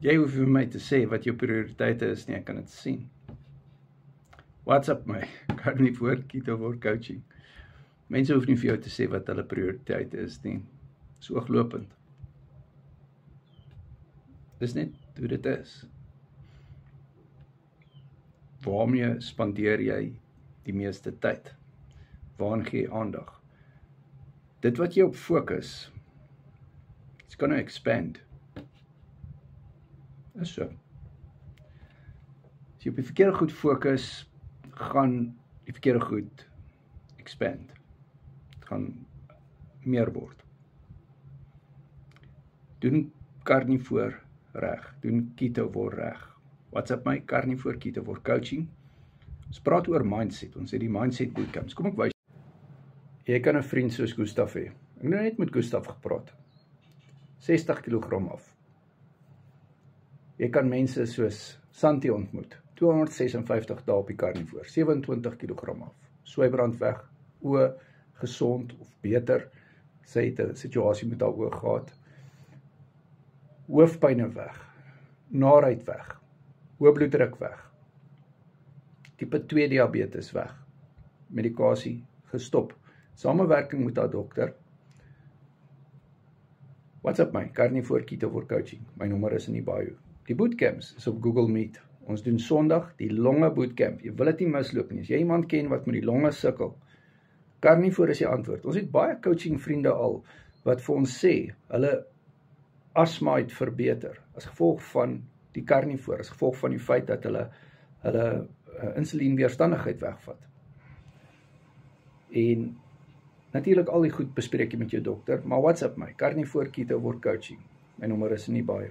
Jy hoef vir my te sê wat jou prioriteite is nie, ek kan dit sien. WhatsApp my, Carnivore Ketovore Coaching. Mense hoef nie vir jou te sê wat hulle prioriteite is nie. Dis ooglopend. Dis net hoe dit is. Waarmee spandeer jy die meeste tyd? Waaraan gee jy aandag? Dit wat jy op fokus, it's gonna expand. Is so. As jy op die verkeerde goed fokus, gaan die verkeerde goed expand. Het gaan meer word. Doen Carnivore reg, doen Ketovore reg. WhatsApp my, Carnivore Ketovore Coaching. Ons praat oor mindset, ons het die mindset bootcamps. Kom ek wys. Jy kan 'n vriend soos Gustaf hê. Ek het nou net met Gustaf gepraat. 60 kg af. Jy kan mense soos Santi ontmoet. 256 dae op die Carnivore, 27 kg af. Swybrand weg, oë gesond of beter. Sy het 'n situasie met haar oë gehad. Hoofpyne weg, naarheid weg, hoë bloeddruk weg, tipe 2 diabetes weg, medikasie gestop, samewerking met haar dokter. WhatsApp my, Carnivore Ketovore Coaching, my nommer is in die bio. Die bootcamps is op Google Meet, ons doen Sondag die longe bootcamp, jy wil dit nie misloop nie, as jy iemand ken wat met die longe sukkel, Carnivore is die antwoord. Ons het baie coaching vriende al, wat vir ons sê, hulle asma het verbeter, as gevolg van die Carnivore, as gevolg van die feit dat hulle insulienweerstandigheid wegvat. En natuurlik al die goed bespreek jy met jou dokter, maar WhatsApp my, Carnivore Ketovore Coaching, my nommer is in die bio.